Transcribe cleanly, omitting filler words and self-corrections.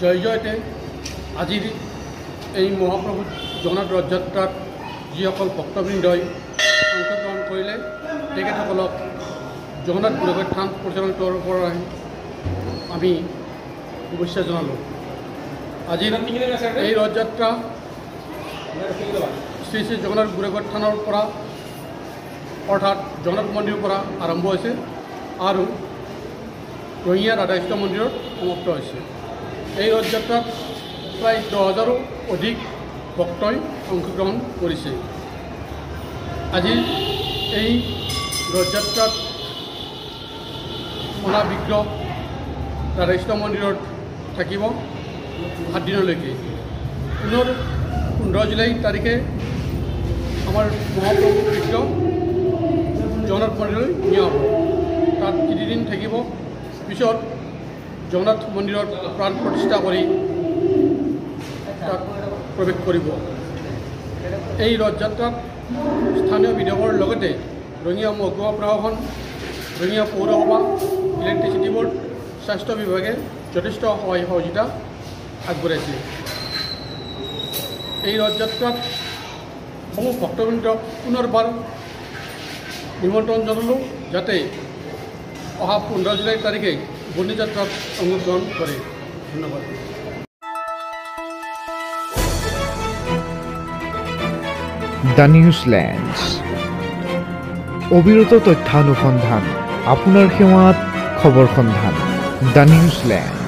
জয় জয়তে আজিৰ এই মহাপ্ৰভু জগন্নাথ ৰথযাত্ৰাত যিসকল ভক্তবৃন্দই অংশগ্ৰহণ কৰিলে তেখেতসকলক জগন্নাথ গুৰুভাৰ থান পৰিচালনাৰ পৰা আমি শুভেচ্ছা জনালোঁ। আজিৰ এই ৰথযাত্ৰা শ্ৰী শ্ৰী জগন্নাথ গুৰুভাৰ থানৰ পৰা অৰ্থাৎ জগন্নাথ মন্দিৰৰ পৰা আৰম্ভ হৈছে আৰু ৰঙিয়া ৰাধাকৃষ্ণ মন্দিৰত সমাপ্ত হৈছে। এই ৰথযাত্ৰাত প্ৰায় 10,000ৰো অধিক ভক্তই অংশগ্ৰহণ কৰিছে। আজি এই ৰথযাত্ৰাত মনা বিগ্ৰহ ৰাধাকৃষ্ণ মন্দিৰত থাকিব 7 দিনলৈকে। পুনৰ 15 জুলাই তাৰিখে আমাৰ মহাপ্ৰভু বিগ্ৰহ জগন্নাথ মন্দিৰলৈ নিয়া হ'ব। তাত তিনিদিন থাকিব, পিছত জগন্নাথ মন্দিৰত প্ৰাণ প্ৰতিষ্ঠা কৰি তাত প্ৰৱেশ কৰিব। এই ৰথযাত্ৰাত স্থানীয় বিধায়কৰ লগতে ৰঙিয়া মহকুমা প্ৰশাসন, ৰঙিয়া পৌৰসভা, ইলেক্ট্ৰিচিটি বোৰ্ড, স্বাস্থ্য বিভাগে যথেষ্ট সহায় সহযোগিতা আগবঢ়াইছে। এই ৰথযাত্ৰাত সমূহ ভক্তবৃন্দক পুনৰবাৰ নিমন্ত্ৰণ জনালোঁ যাতে অহা 15 জুলাই তাৰিখে বৰ্ণিযাত্ৰাত অংশগ্ৰহণ কৰে। ধন্যবাদ। দ্য নিউজলেণ্ডছ অবিৰত তথ্যানুসন্ধান, আপোনাৰ সেৱাত খবৰ সন্ধান। দ্য নিউজলেণ্ড।